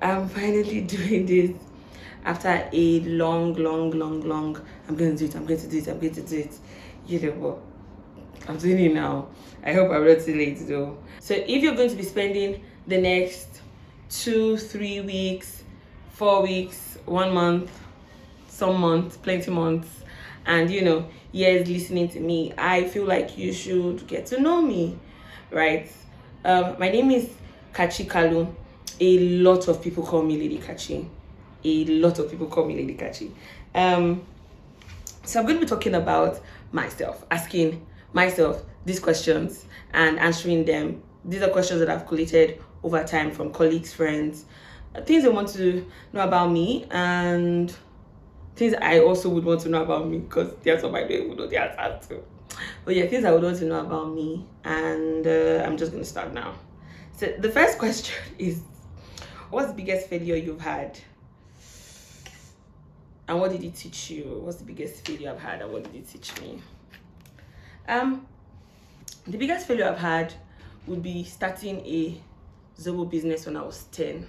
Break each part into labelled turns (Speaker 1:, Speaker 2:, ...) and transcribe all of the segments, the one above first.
Speaker 1: I'm finally doing this after a long. I'm going to do it. I'm going to do it. I'm going to do it. You know what? I'm doing it now. I hope I'm not too late though. So if you're going to be spending the next 2, 3 weeks, 4 weeks, 1 month, some months, plenty months, and years listening to me, I feel like you should get to know me, right? My name is Kachi Kalu. A lot of people call me Lady Kachi. A lot of people call me Lady Kachi. So I'm going to be talking about myself, asking myself these questions and answering them. These are questions that I've collated over time from colleagues, friends, things they want to know about me, and things I also would want to know about me, because that's what I don't even know the answer to. But yeah, things I would want to know about me, and I'm just going to start now. So the first question is, what's the biggest failure you've had? And what did it teach you? What's the biggest failure I've had and what did it teach me? The biggest failure I've had would be starting a Zobo business when I was 10.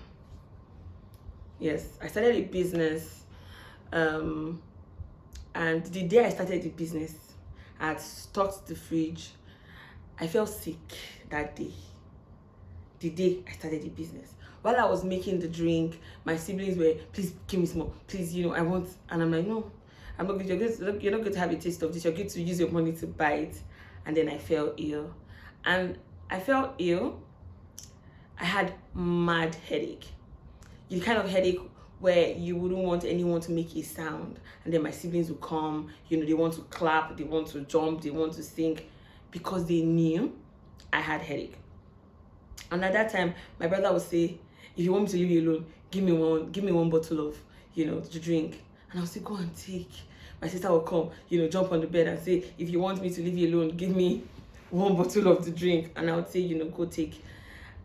Speaker 1: Yes, I started a business, and the day I started the business, I had stocked the fridge. I felt sick that day. The day I started the business. While I was making the drink, my siblings were, please give me some more, please, I want, and I'm like, no, I'm not going to, you're not going to have a taste of this, you're going to use your money to buy it. And then I fell ill. And I fell ill, I had mad headache. The kind of headache where you wouldn't want anyone to make a sound. And then my siblings would come, they want to clap, they want to jump, they want to sing, because they knew I had headache. And at that time, my brother would say, if you want me to leave you alone, give me one bottle of, to drink. And I would say, go and take. My sister would come, jump on the bed and say, if you want me to leave you alone, give me one bottle of the drink. And I would say, go take.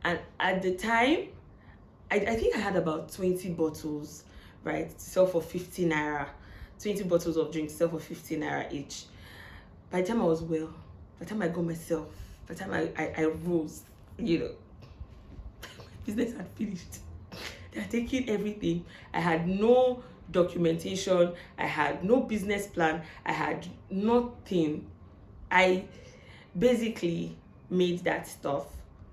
Speaker 1: And at the time, I think I had about 20 bottles, right, to sell for 50 naira. 20 bottles of drink to sell for 50 naira each. By the time I was well, by the time I got myself, by the time I rose, business had finished. They had taken everything. I had no documentation. I had no business plan. I had nothing. I basically made that stuff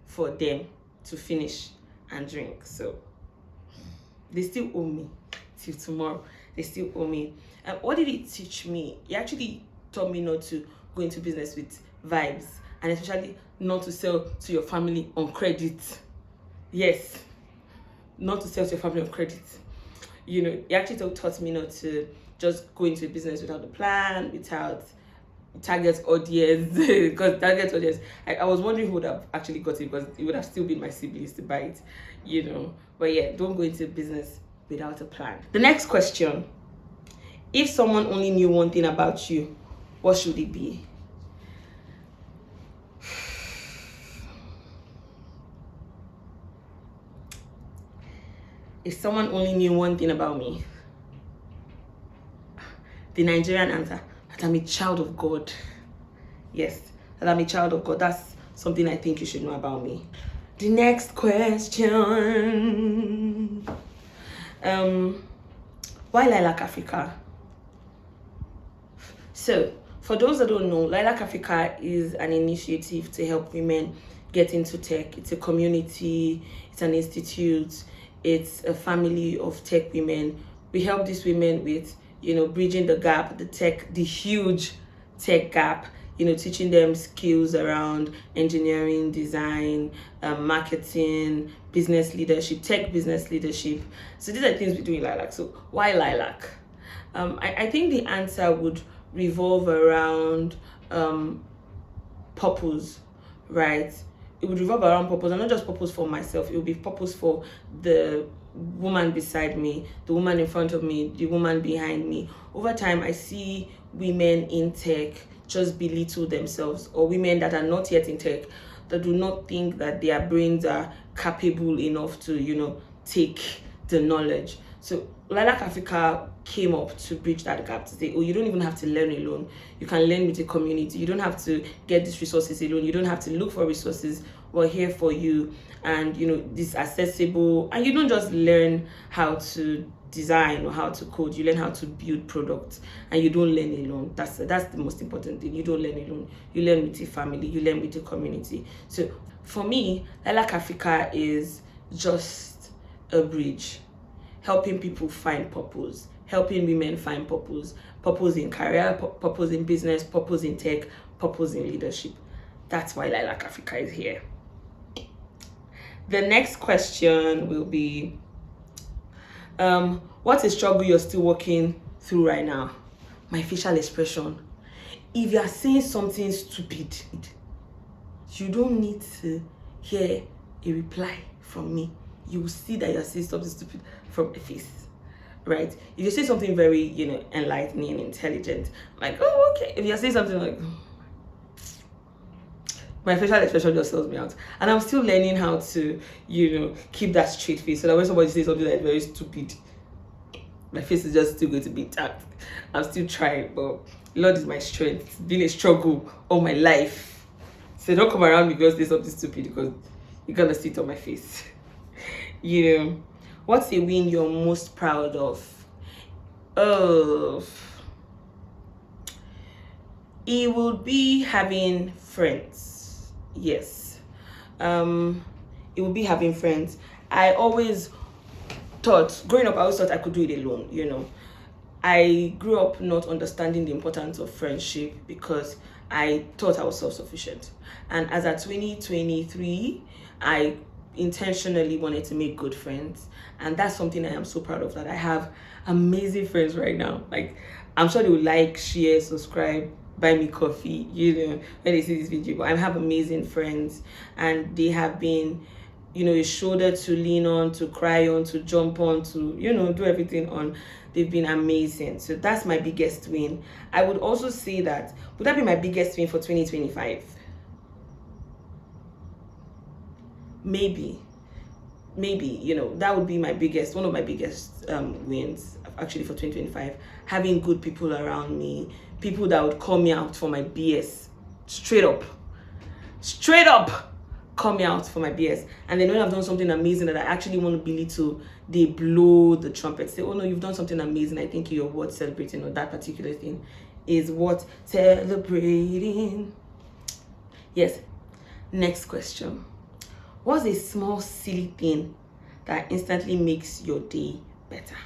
Speaker 1: for them to finish and drink. So they still owe me till tomorrow. They still owe me. And what did it teach me? It actually taught me not to go into business with vibes, and especially not to sell to your family on credit. Yes, not to sell to your family on credit. It actually taught me not to just go into a business without a plan, without target audience, because target audience, I was wondering who would have actually got it, because it would have still been my siblings to buy it, But yeah, don't go into business without a plan. The next question, if someone only knew one thing about you, what should it be? If someone only knew one thing about me, the Nigerian answer, that I'm a child of God. Yes, that I'm a child of God. That's something I think you should know about me. The next question. Why Lilac Africa? So, for those that don't know, Lilac Africa is an initiative to help women get into tech. It's a community, it's an institute, it's a family of tech women. We help these women with, bridging the gap, the huge tech gap, teaching them skills around engineering, design, marketing, business leadership, tech business leadership. So these are things we do in Lilac. So why Lilac? I think the answer would revolve around purpose, right? It would revolve around purpose, and not just purpose for myself. It would be purpose for the woman beside me, the woman in front of me, the woman behind me. Over time, I see women in tech just belittle themselves, or women that are not yet in tech, that do not think that their brains are capable enough to, take the knowledge. So Lilac Africa came up to bridge that gap, to say, oh, you don't even have to learn alone. You can learn with a community. You don't have to get these resources alone. You don't have to look for resources we're here for you, and this accessible, and you don't just learn how to design or how to code, you learn how to build products, and you don't learn alone. That's the most important thing. You don't learn alone, you learn with your family, you learn with the community. So for me, Lilac Africa is just a bridge, helping people find purpose, helping women find purpose, purpose in career, purpose in business, purpose in tech, purpose in leadership. That's why Lilac Africa is here. The next question will be, what's a struggle you're still working through right now? My facial expression. If you are saying something stupid, you don't need to hear a reply from me. You will see that you're saying something stupid from a face, right? If you say something very, enlightening, intelligent, like, oh, okay. If you're saying something like, my facial expression just tells me out. And I'm still learning how to, keep that straight face, so that when somebody says something that's very stupid, my face is just still going to be intact. I'm still trying, but Lord is my strength. It's been a struggle all my life. So don't come around me because there's something stupid, because you're gonna see it on my face. What's a win you're most proud of? It would be having friends. Yes. It would be having friends. I always thought, growing up, I always thought I could do it alone. I grew up not understanding the importance of friendship because I thought I was self-sufficient. And as at 2023, I intentionally wanted to make good friends. And that's something I am so proud of, that I have amazing friends right now. Like, I'm sure they will like, share, subscribe, buy me coffee, when they see this video. But I have amazing friends, and they have been, a shoulder to lean on, to cry on, to jump on, to, do everything on. They've been amazing. So that's my biggest win. I would also say that, would that be my biggest win for 2025? Maybe, that would be one of my biggest wins actually for 2025. Having good people around me, people that would call me out for my BS, straight up call me out for my BS. And then when I've done something amazing that I actually want to be little, they blow the trumpet, say, oh no, you've done something amazing, I think you're worth celebrating, or that particular thing is worth celebrating. Yes. Next question. What's a small silly thing that instantly makes your day better?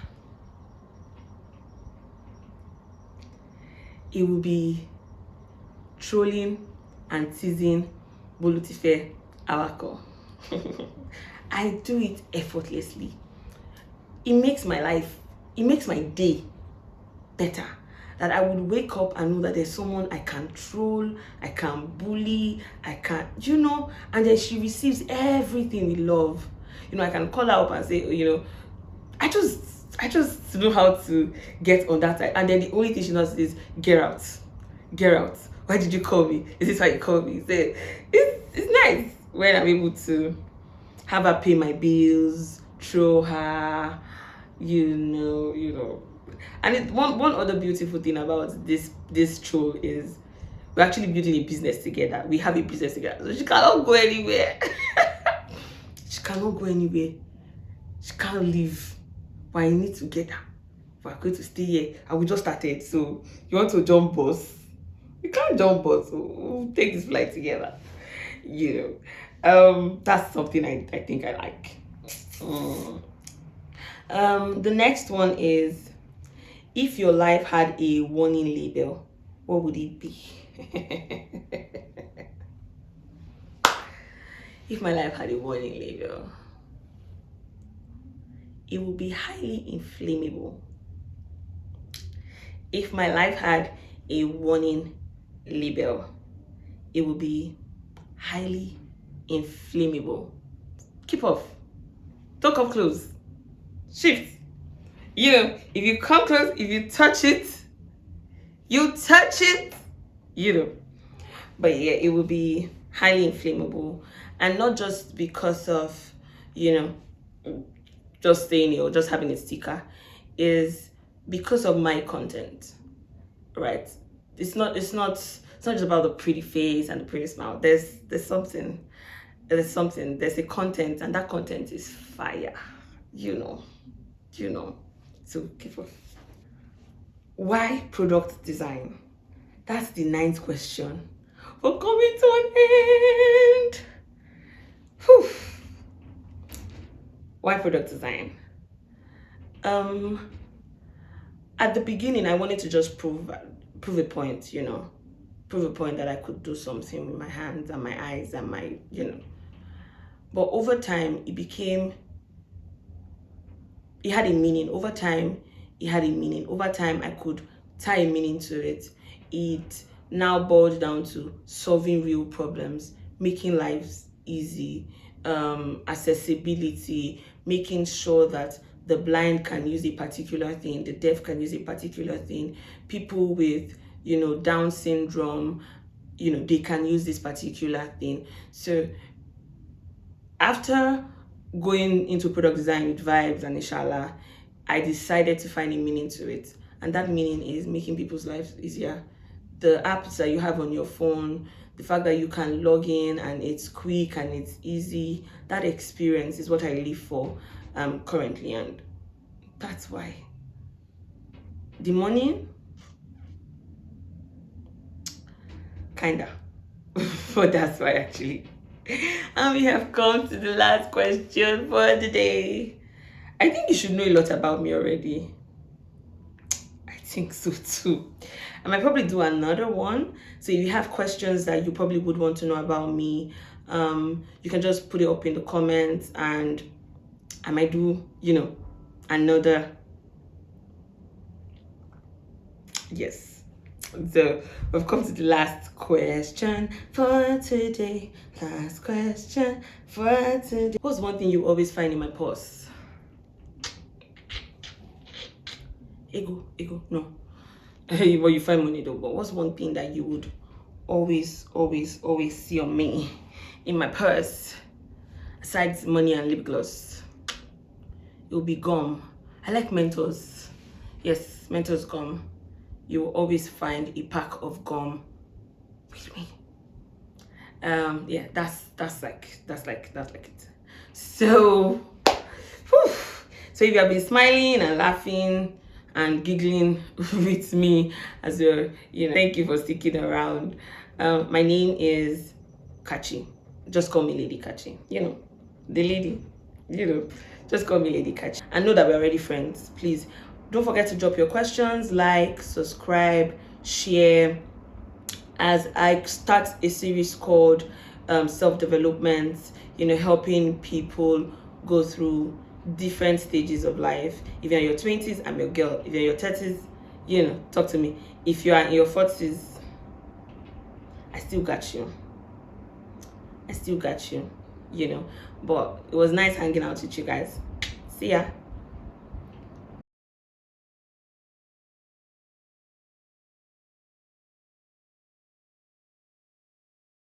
Speaker 1: It will be trolling and teasing Bolutife Awako. I do it effortlessly. It makes my day better. That I would wake up and know that there's someone I can troll, I can bully, I can, and then she receives everything with love. I can call her up and say, I just know how to get on that side. And then the only thing she knows is, get out. Why did you call me? Is this why you called me? It's nice when I'm able to have her pay my bills, throw her, And one other beautiful thing about this show is we're actually building a business together. We have a business together. So she cannot go anywhere. She can't leave. But I need to get her. We're going to stay here. And we just started. So you want to jump bus? We can't jump bus. So we'll take this flight together. That's something I think I like. The next one is, if your life had a warning label, what would it be? If my life had a warning label, it would be highly inflammable. If my life had a warning label, it would be highly inflammable. Keep off. Don't come close. Shift. If you come close, if you touch it, But yeah, it will be highly inflammable. And not just because of, just saying it or just having a sticker, is because of my content, right? It's not just about the pretty face and the pretty smile. There's something there's something, there's a content, and that content is fire. You know. So keep up. Why product design? That's the 9th question. We're coming to an end. Whew. Why product design? At the beginning, I wanted to just prove a point, prove a point that I could do something with my hands and my eyes and my, But over time, it had a meaning. Over time, it had a meaning. Over time, I could tie a meaning to it. It now boiled down to solving real problems, making lives easy, accessibility, making sure that the blind can use a particular thing, the deaf can use a particular thing, people with, Down syndrome, they can use this particular thing. So after going into product design with vibes and inshallah, I decided to find a meaning to it. And that meaning is making people's lives easier. The apps that you have on your phone, the fact that you can log in and it's quick and it's easy, that experience is what I live for currently, and that's why. The money, kinda, but that's why actually. And we have come to the last question for the day. I think you should know a lot about me already. I think so too. I might probably do another one. So if you have questions that you probably would want to know about me, you can just put it up in the comments, and I might do, another. Yes. So we've come to the last question for today. Last question for today. What's one thing you always find in my purse? Ego, no. Well, you find money though, but what's one thing that you would always see on me in my purse? Besides money and lip gloss, it will be gum. I like Mentos. Yes, Mentos gum. You will always find a pack of gum with me. Yeah, that's like it. So so if you have been smiling and laughing and giggling with me as well, thank you for sticking around. My name is Kachi. Just call me Lady Kachi. The lady. Just call me Lady Kachi. And know that we're already friends. Please don't forget to drop your questions, like, subscribe, share, as I start a series called self-development, helping people go through different stages of life. If you're in your 20s, I'm your girl. If you're in your 30s, talk to me. If you are in your 40s, I still got you. But it was nice hanging out with you guys. See ya.